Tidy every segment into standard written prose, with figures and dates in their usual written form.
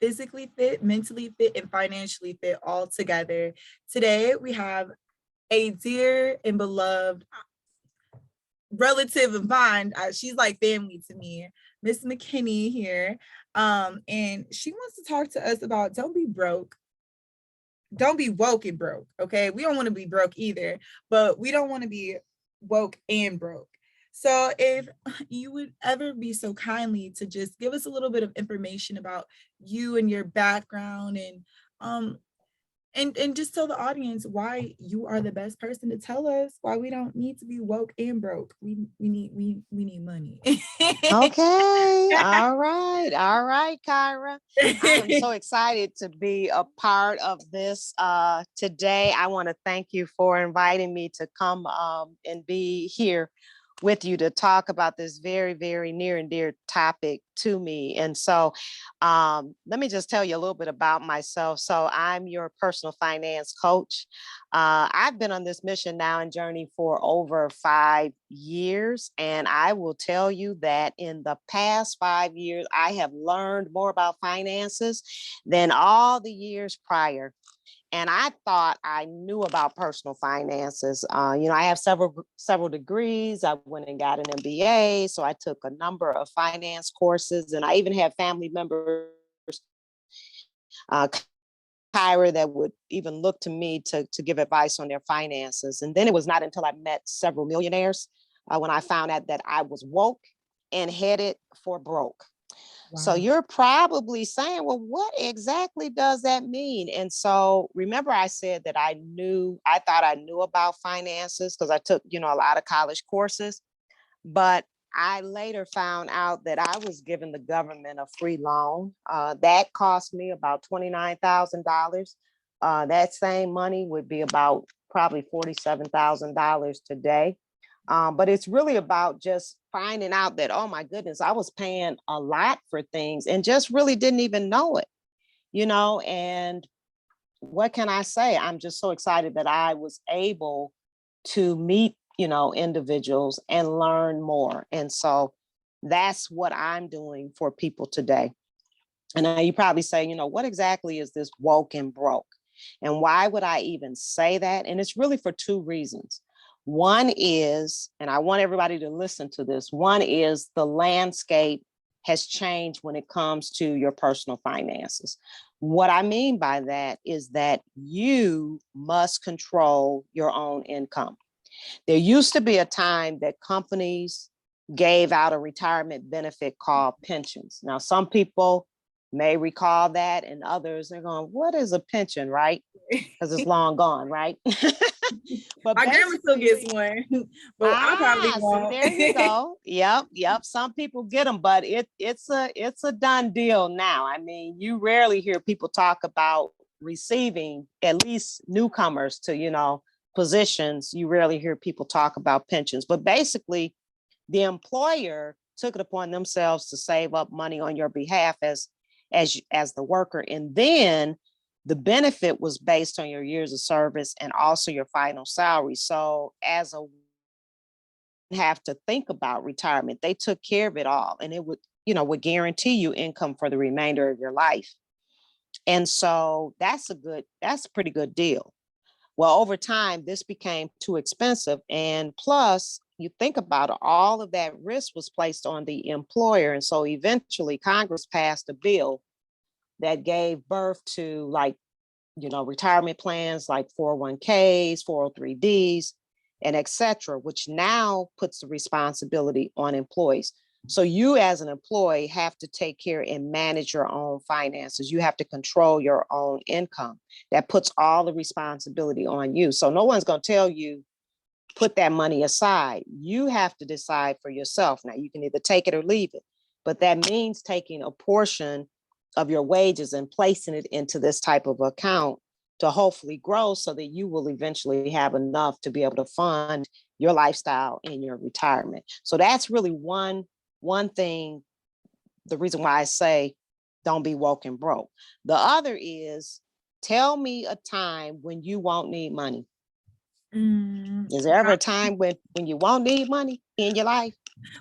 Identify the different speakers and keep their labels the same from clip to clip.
Speaker 1: physically fit, mentally fit, and financially fit all together. Today, we have a dear and beloved relative of mine. She's like family to me, Miss McKinney here. And she wants to talk to us about don't be broke. Don't be woke and broke. Okay. We don't want to be broke either, but we don't want to be woke and broke. So if you would ever be so kindly to just give us a little bit of information about you and your background um and just tell the audience why you are the best person to tell us why we don't need to be woke and broke. We need money.
Speaker 2: Okay. All right. All right, Kyra. I am so excited to be a part of this today. I want to thank you for inviting me to come and be here with you to talk about this very, very near and dear topic to me. And so let me just tell you a little bit about myself. So I'm your personal finance coach. I've been on this mission now and journey for over 5 years. And I will tell you that in the past 5 years, I have learned more about finances than all the years prior. And I thought I knew about personal finances. I have several degrees. I went and got an MBA, so I took a number of finance courses, and I even have family members, uh, Kyra, that would even look to me to give advice on their finances. And then it was not until I met several millionaires when I found out that I was woke and headed for broke. So
Speaker 1: Wow.
Speaker 2: you're probably saying, well, what exactly does that mean? And so remember I said that I thought I knew about finances because I took, a lot of college courses, but I later found out that I was giving the government a free loan. That cost me about $29,000. That same money would be about probably $47,000 today. But it's really about just finding out that, oh my goodness, I was paying a lot for things and just really didn't even know it, and what can I say? I'm just so excited that I was able to meet, individuals and learn more. And so that's what I'm doing for people today. And now you probably say, what exactly is this woke and broke? And why would I even say that? And it's really for two reasons. One is, and I want everybody to listen to this, one is the landscape has changed when it comes to your personal finances. What I mean by that is that you must control your own income. There used to be a time that companies gave out a retirement benefit called pensions. Now, some people may recall that, and others are going, what is a pension, right? Because it's long gone, right? But
Speaker 1: My grandma still
Speaker 2: basically,
Speaker 1: gets one, but I probably
Speaker 2: see,
Speaker 1: won't.
Speaker 2: there you go. Yep. Some people get them, but it's a done deal now. I mean, you rarely hear people talk about receiving, at least newcomers to, positions. You rarely hear people talk about pensions, but basically the employer took it upon themselves to save up money on your behalf as the worker. And then the benefit was based on your years of service and also your final salary. So as a have to think about retirement, they took care of it all, and it would guarantee you income for the remainder of your life. And so that's a pretty good deal. Well, over time, this became too expensive. And plus, you think about it, all of that risk was placed on the employer. And so eventually Congress passed a bill that gave birth to retirement plans like 401ks, 403bs, and et cetera, which now puts the responsibility on employees. So you as an employee have to take care and manage your own finances. You have to control your own income. That puts all the responsibility on you. So no one's going to tell you, put that money aside. You have to decide for yourself. Now you can either take it or leave it, but that means taking a portion of your wages and placing it into this type of account to hopefully grow so that you will eventually have enough to be able to fund your lifestyle and your retirement. So that's really one thing, the reason why I say don't be woke and broke. The other is, tell me a time when you won't need money. Is there ever a time when you won't need money in your life?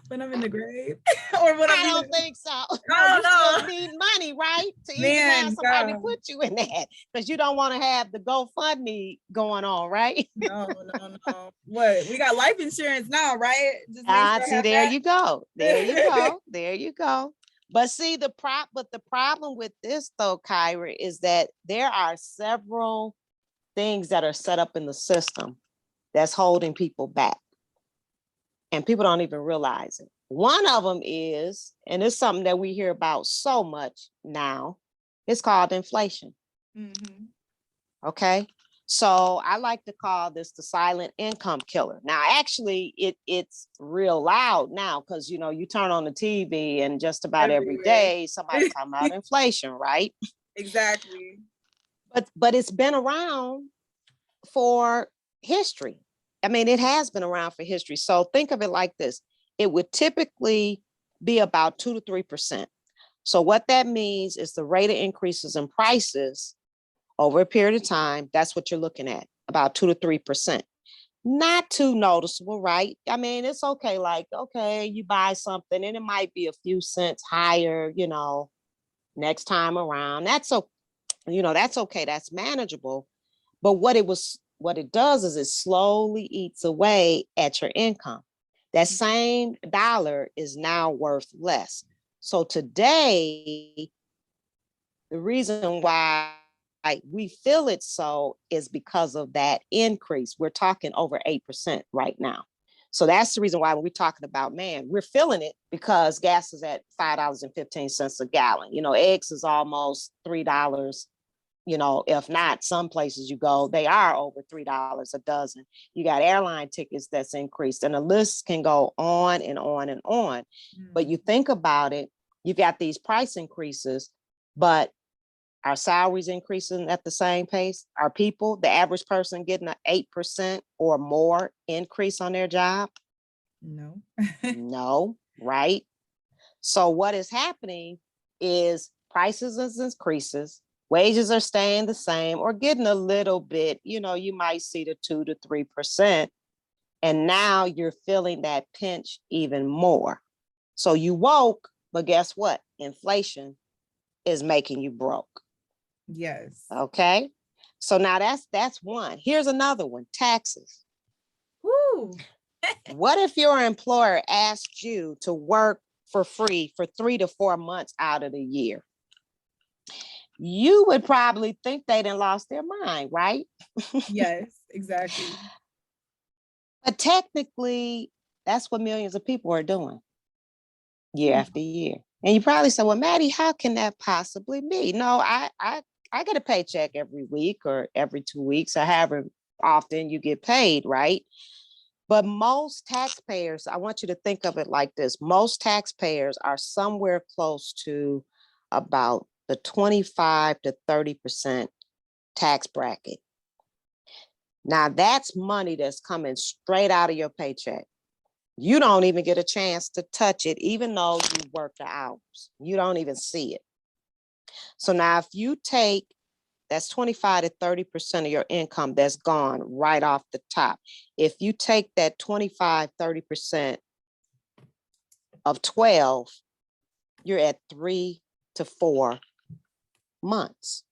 Speaker 1: When I'm in the grave, or when I'm
Speaker 2: I
Speaker 1: in
Speaker 2: don't
Speaker 1: the,
Speaker 2: think so. No,
Speaker 1: oh
Speaker 2: you still
Speaker 1: no,
Speaker 2: need money, right? To even have
Speaker 1: man,
Speaker 2: somebody to
Speaker 1: God.
Speaker 2: put you in that because you don't want to have the GoFundMe going on, right?
Speaker 1: No, no, no. What? We got life insurance now, right? Just make sure I
Speaker 2: See,
Speaker 1: have
Speaker 2: there you go. There you
Speaker 1: that.
Speaker 2: go. There you go. But see, the problem with this though, Kyra, is that there are several things that are set up in the system that's holding people back. And people don't even realize it. One of them is, and it's something that we hear about so much now, it's called inflation.
Speaker 1: Mm-hmm.
Speaker 2: Okay. So I like to call this the silent income killer. Now, actually, it's real loud now because you turn on the TV and just about every
Speaker 1: Everywhere.
Speaker 2: day somebody talking about inflation, right?
Speaker 1: Exactly.
Speaker 2: But it's been around for history. I mean, it has been around for history. So think of it like this. It would typically be about 2 to 3%. So what that means is the rate of increases in prices over a period of time, that's what you're looking at, about 2 to 3%. Not too noticeable, right? I mean, it's okay. Like, okay, you buy something and it might be a few cents higher, next time around. That's okay. That's manageable. But what it does is it slowly eats away at your income. That same dollar is now worth less. So today, the reason why we feel it so is because of that increase. We're talking over 8% right now. So that's the reason why when we're talking about, man, we're feeling it because gas is at $5.15 a gallon. Eggs is almost $3. If not, some places you go, they are over $3 a dozen. You got airline tickets that's increased, and the list can go on and on and on. But you think about it, you've got these price increases, but our salaries increasing at the same pace. Our people, the average person getting an 8% or more increase on their job?
Speaker 1: No.
Speaker 2: No, right? So what is happening is prices is increases, wages are staying the same or getting a little bit, you might see the 2 to 3%. And now you're feeling that pinch even more. So you woke, but guess what? Inflation is making you broke.
Speaker 1: Yes.
Speaker 2: Okay. So now that's one. Here's another one, taxes.
Speaker 1: Woo.
Speaker 2: What if your employer asked you to work for free for 3 to 4 months out of the year? You would probably think they done lost their mind, right?
Speaker 1: Yes, exactly.
Speaker 2: But technically, that's what millions of people are doing year after year. And you probably say, well, Mattie, how can that possibly be? No, I get a paycheck every week or every 2 weeks or however often you get paid, right? But most taxpayers, I want you to think of it like this. Most taxpayers are somewhere close to about the 25 to 30% tax bracket. Now that's money that's coming straight out of your paycheck. You don't even get a chance to touch it, even though you work the hours. You don't even see it. So now if you take, that's 25 to 30% of your income that's gone right off the top. If you take that 25, 30% of 12, you're at 3 to 4 months.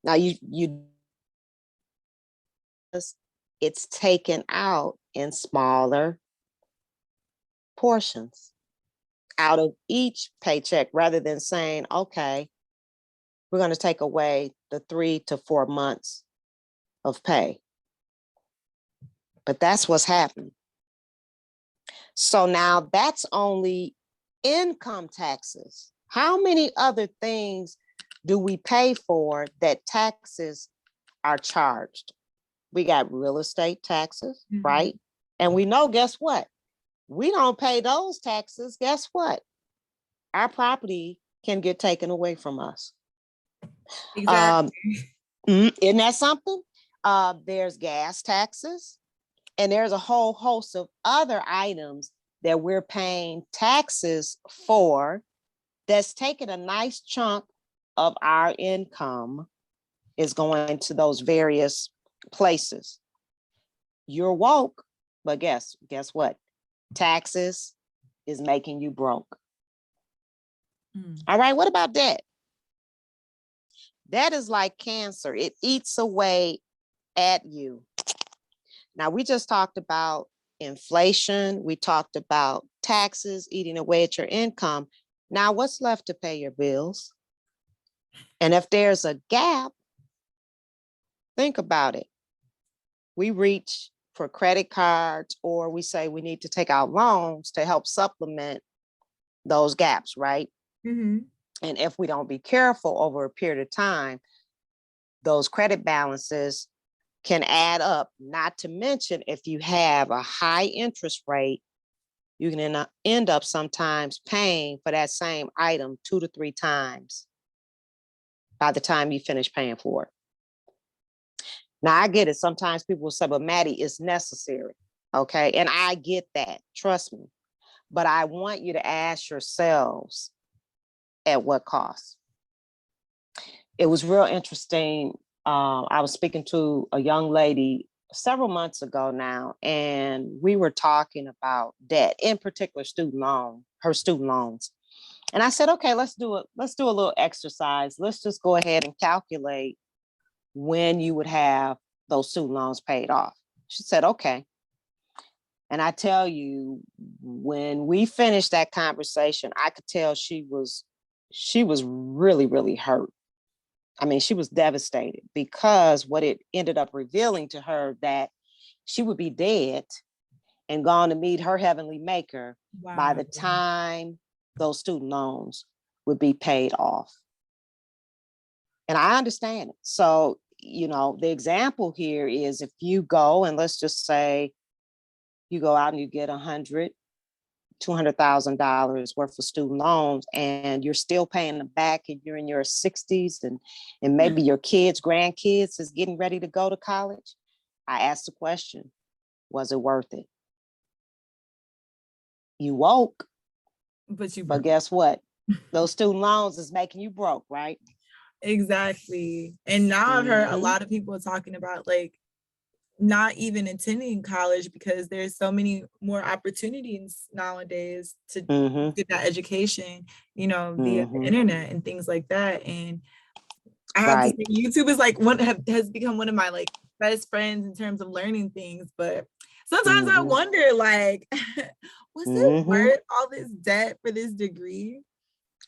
Speaker 2: Now it's taken out in smaller portions out of each paycheck rather than saying, okay, we're going to take away the 3 to 4 months of pay. But that's what's happening. So now that's only income taxes. How many other things do we pay for that taxes are charged? We got real estate taxes, right? And we know, guess what? We don't pay those taxes. Guess what? Our property can get taken away from us.
Speaker 1: Exactly.
Speaker 2: Isn't that something? There's gas taxes, and there's a whole host of other items that we're paying taxes for that's taking a nice chunk of our income is going to those various places. You're woke, but guess what? Taxes is making you broke. All right, what about debt? Debt is like cancer. It eats away at you. Now, we just talked about inflation. We talked about taxes eating away at your income. Now, what's left to pay your bills? And if there's a gap, think about it. We reach for credit cards, or we say we need to take out loans to help supplement those gaps, right?
Speaker 1: Mm-hmm.
Speaker 2: And if we don't be careful over a period of time, those credit balances can add up. Not to mention, if you have a high interest rate, you can end up sometimes paying for that same item 2 to 3 times by the time you finish paying for it. Now, I get it. Sometimes people will say, but Mattie, it's necessary. Okay. And I get that. Trust me. But I want you to ask yourselves, at what cost? It was real interesting. I was speaking to a young lady several months ago now, and we were talking about debt, in particular her student loans. And I said, okay, let's do a little exercise. Let's just go ahead and calculate when you would have those student loans paid off. She said, okay. And I tell you, when we finished that conversation, I could tell she was really, really hurt. I mean, she was devastated, because what it ended up revealing to her, that she would be dead and gone to meet her heavenly maker by the time those student loans would be paid off. And I understand it. So, the example here is, if you go and let's just say you go out and you get $200,000 worth of student loans, and you're still paying them back, and you're in your 60s, and maybe your kids, grandkids is getting ready to go to college. I asked the question, was it worth it? You woke, but guess what? Those student loans is making you broke, right?
Speaker 1: Exactly. And now I've heard a lot of people talking about like not even attending college, because there's so many more opportunities nowadays to get that education, via the internet and things like that. And I have to say, YouTube is like has become one of my like best friends in terms of learning things. But sometimes I wonder, like, was it worth all this debt for this degree?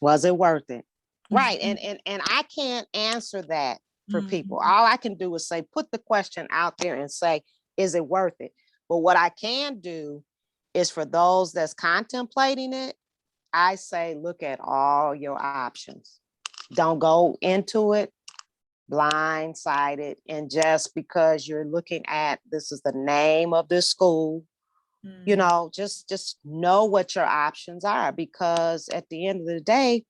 Speaker 2: Was it worth it? Right. And I can't answer that for people. All I can do is say, put the question out there and say, is it worth it? But what I can do is, for those that's contemplating it, I say, look at all your options. Don't go into it blindsided. And just because you're looking at, this is the name of this school, just know what your options are, because at the end of the day,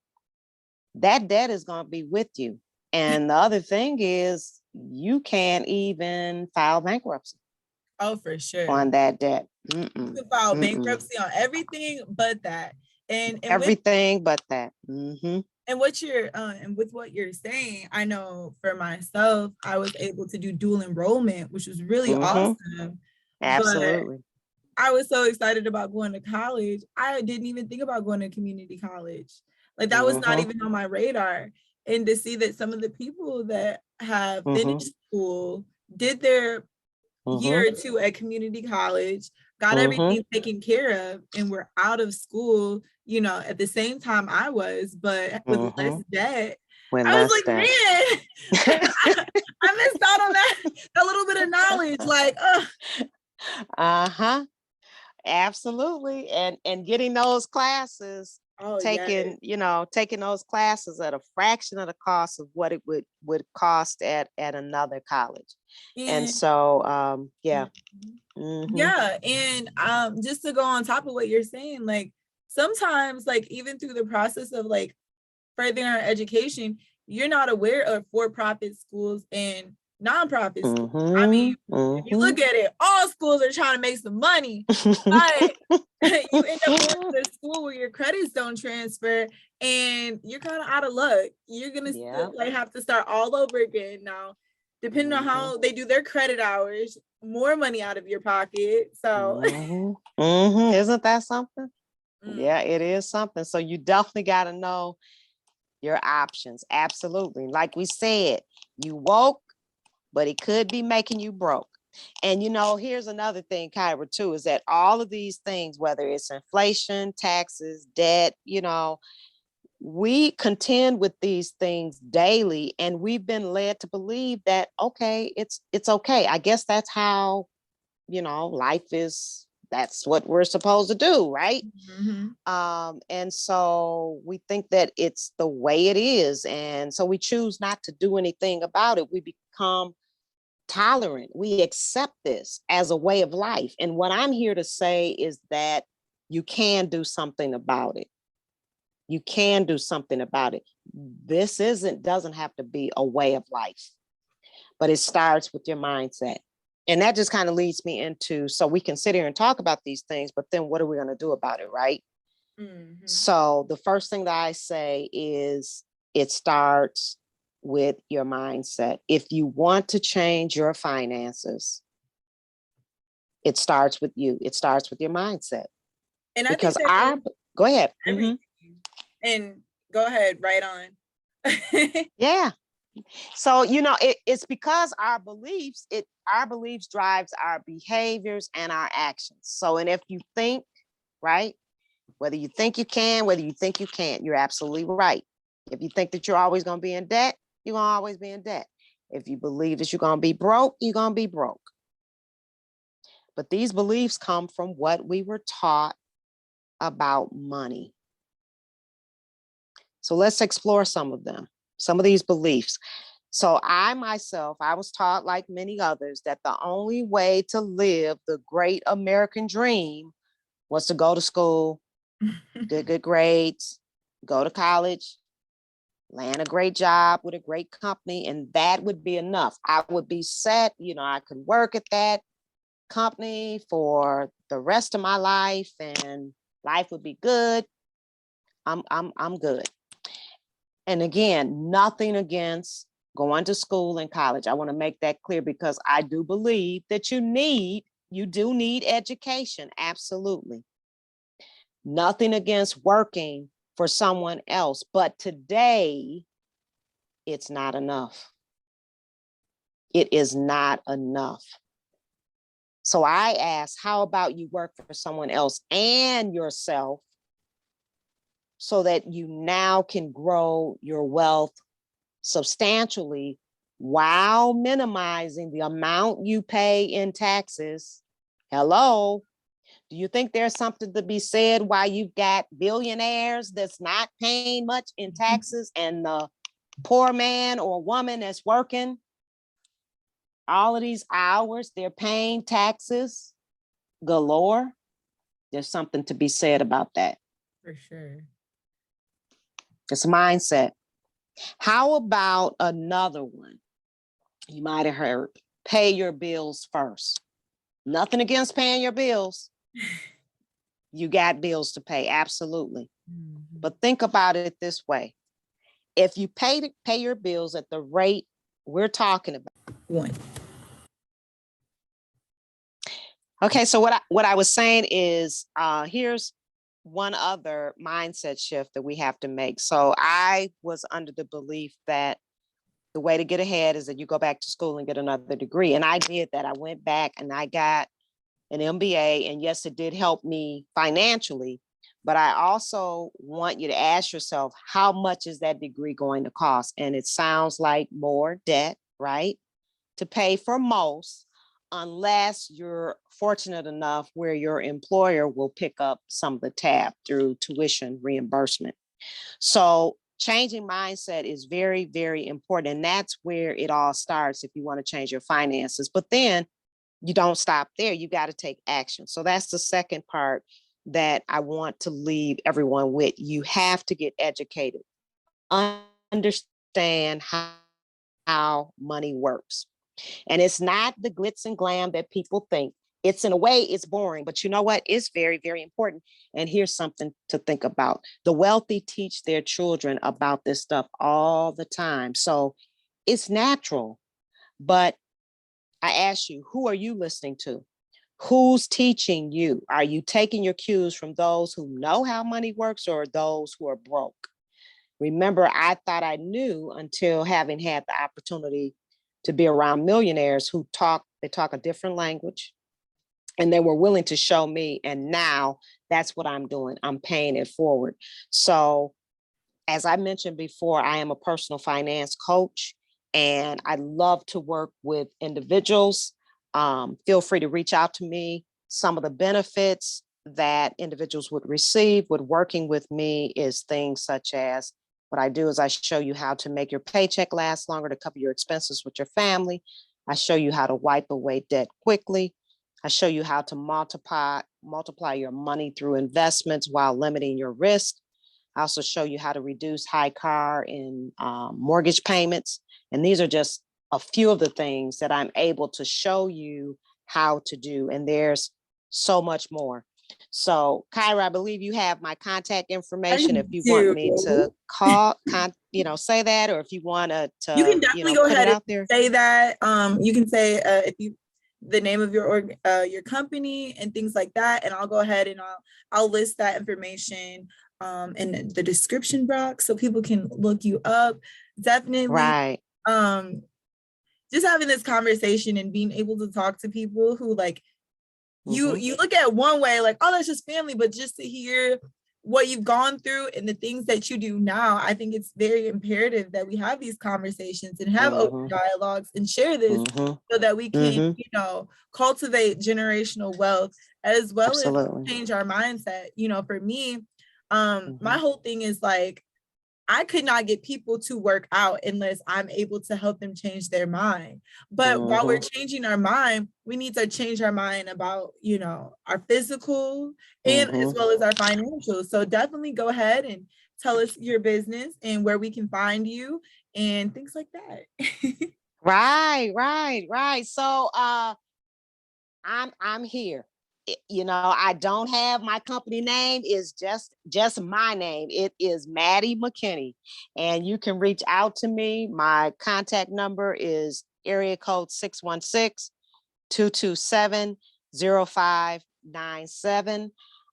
Speaker 2: that debt is going to be with you. And the other thing is, you can't even file bankruptcy.
Speaker 1: Oh, for sure.
Speaker 2: On that debt.
Speaker 1: You can file bankruptcy on everything but that. And
Speaker 2: everything but that.
Speaker 1: And what you're and with what you're saying, I know for myself, I was able to do dual enrollment, which was really awesome.
Speaker 2: Absolutely.
Speaker 1: But I was so excited about going to college. I didn't even think about going to community college. Like, that was not even on my radar. And to see that some of the people that have finished school did their year or two at community college, got everything taken care of, and were out of school, at the same time I was, but with less debt. I was like, man, I missed out on that little bit of knowledge. Like,
Speaker 2: absolutely. And getting those classes, taking those classes at a fraction of the cost of what it would cost at another college. And so, yeah.
Speaker 1: Yeah. And just to go on top of what you're saying, like, sometimes, like, even through the process of like furthering our education, you're not aware of for-profit schools and nonprofit schools. I mean, if you look at it, all schools are trying to make some money, but you end up going to a school where your credits don't transfer, and you're kind of out of luck. You're gonna like have to start all over again. Now, depending on how they do their credit hours, more money out of your pocket. So
Speaker 2: Isn't that something? Yeah,
Speaker 1: mm.
Speaker 2: it is something. So you definitely got to know your options. Absolutely. Like we said, you woke, but it could be making you broke. And here's another thing, Kyra, too, is that all of these things, whether it's inflation, taxes, debt, we contend with these things daily, and we've been led to believe that, okay, it's okay. I guess that's how, life is. That's what we're supposed to do, right? And so we think that it's the way it is. And so we choose not to do anything about it. We become tolerant. We accept this as a way of life. And what I'm here to say is that you can do something about it. You can do something about it. This doesn't have to be a way of life, but it starts with your mindset. And that just kind of leads me into, so we can sit here and talk about these things, but then what are we going to do about it, right? So the first thing that I say is it starts with your mindset. If you want to change your finances, it starts with you. It starts with your mindset.
Speaker 1: And
Speaker 2: because go ahead.
Speaker 1: And go ahead, right on.
Speaker 2: Yeah. So, it's because our beliefs drives our behaviors and our actions. So, and if you think, right, whether you think you can, whether you think you can't, you're absolutely right. If you think that you're always going to be in debt, you're going to always be in debt. If you believe that you're going to be broke, you're going to be broke. But these beliefs come from what we were taught about money. So let's explore some of them, some of these beliefs. So I was taught, like many others, that the only way to live the great American dream was to go to school, get good grades, go to college, land a great job with a great company, and that would be enough. I would be set, I could work at that company for the rest of my life and life would be good. I'm good. And again, nothing against going to school and college. I want to make that clear because I do believe that you do need education. Absolutely. Nothing against working for someone else, but today it's not enough. It is not enough. So I ask, how about you work for someone else and yourself so that you now can grow your wealth substantially while minimizing the amount you pay in taxes? Hello? Do you think there's something to be said why you've got billionaires that's not paying much in taxes and the poor man or woman that's working all of these hours, they're paying taxes galore? There's something to be said about that.
Speaker 1: For sure.
Speaker 2: It's mindset. How about another one? You might have heard, pay your bills first. Nothing against paying your bills. You got bills to pay, absolutely. But think about it this way. If you pay your bills at the rate we're talking about.
Speaker 1: One.
Speaker 2: Okay, so what I was saying is, here's one other mindset shift that we have to make. So I was under the belief that the way to get ahead is that you go back to school and get another degree. And I did that. I went back and I got an MBA. And yes, it did help me financially. But I also want you to ask yourself, how much is that degree going to cost? And it sounds like more debt, right? To pay for most, unless you're fortunate enough where your employer will pick up some of the tab through tuition reimbursement. So changing mindset is very, very important. And that's where it all starts if you want to change your finances. But then you don't stop there. You got to take action. So that's the second part that I want to leave everyone with. You have to get educated, understand how money works. And it's not the glitz and glam that people think. It's, in a way, it's boring, but you know what? It's very, very important. And here's something to think about. The wealthy teach their children about this stuff all the time. So it's natural. But I ask you, who are you listening to? Who's teaching you? Are you taking your cues from those who know how money works or those who are broke? Remember, I thought I knew until having had the opportunity to be around millionaires who talk a different language, and they were willing to show me. And now that's what I'm doing. I'm paying it forward. So as I mentioned before, I am a personal finance coach, and I love to work with individuals. Feel free to reach out to me. Some of the benefits that individuals would receive with working with me is things such as, what I do is I show you how to make your paycheck last longer to cover your expenses with your family. I show you how to wipe away debt quickly. I show you how to multiply your money through investments while limiting your risk. I also show you how to reduce high car and mortgage payments. And these are just a few of the things that I'm able to show you how to do. And there's so much more. So, Kyra, I believe you have my contact information. If you want me to call, say that, or if you want to,
Speaker 1: you can definitely go ahead and
Speaker 2: there.
Speaker 1: say that. You can say if you the name of your company and things like that, and I'll go ahead and I'll list that information in the description box so people can look you up. Definitely,
Speaker 2: right.
Speaker 1: Just having this conversation and being able to talk to people who like you look at one way like, oh, that's just family, but just to hear what you've gone through and the things that you do now, I think it's very imperative that we have these conversations and have open dialogues and share this so that we can, cultivate generational wealth as well as change our mindset. For me, my whole thing is like, I could not get people to work out unless I'm able to help them change their mind. But while we're changing our mind, we need to change our mind about, our physical and as well as our financial. So definitely go ahead and tell us your business and where we can find you and things like that.
Speaker 2: Right. So I'm here. I don't have my company name, is just my name. It is Mattie McKinney, and you can reach out to me. My contact number is area code 616-227-0597.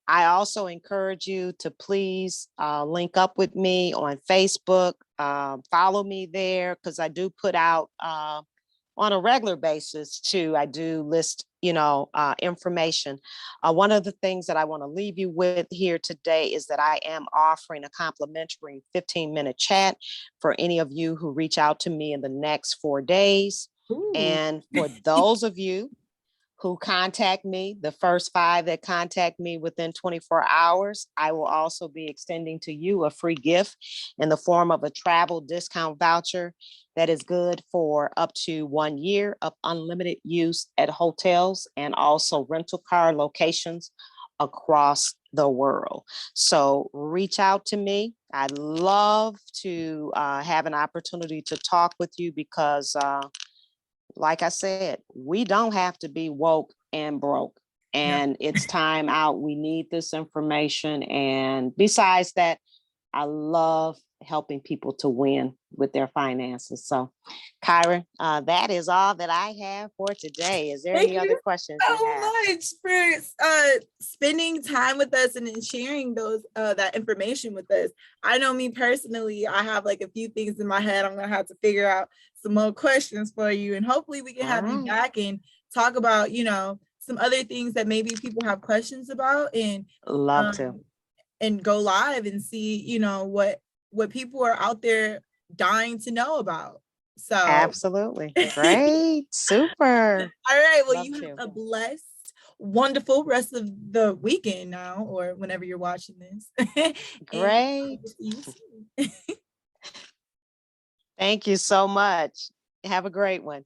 Speaker 2: I also encourage you to please link up with me on Facebook. Follow me there because I do put out on a regular basis too. I do list, information. One of the things that I want to leave you with here today is that I am offering a complimentary 15-minute chat for any of you who reach out to me in the next 4 days. Ooh. And for those of you who contact me, the first 5 that contact me within 24 hours, I will also be extending to you a free gift in the form of a travel discount voucher that is good for up to 1 year of unlimited use at hotels and also rental car locations across the world. So reach out to me. I'd love to have an opportunity to talk with you because like I said, we don't have to be woke and broke. And it's time out. We need this information. And besides that, I love helping people to win with their finances. So, Kyra, that is all that I have for today. Is there any other questions you have?
Speaker 1: Much for spending time with us and sharing those that information with us. I know me personally, I have like a few things in my head. I'm gonna have to figure out some more questions for you, and hopefully we can have you back and talk about some other things that maybe people have questions about, and
Speaker 2: love to.
Speaker 1: And go live and see, what people are out there dying to know about. So
Speaker 2: absolutely. Great. Super.
Speaker 1: All right. Well, you have a blessed, wonderful rest of the weekend now, or whenever you're watching this.
Speaker 2: Great. Thank you so much. Have a great one.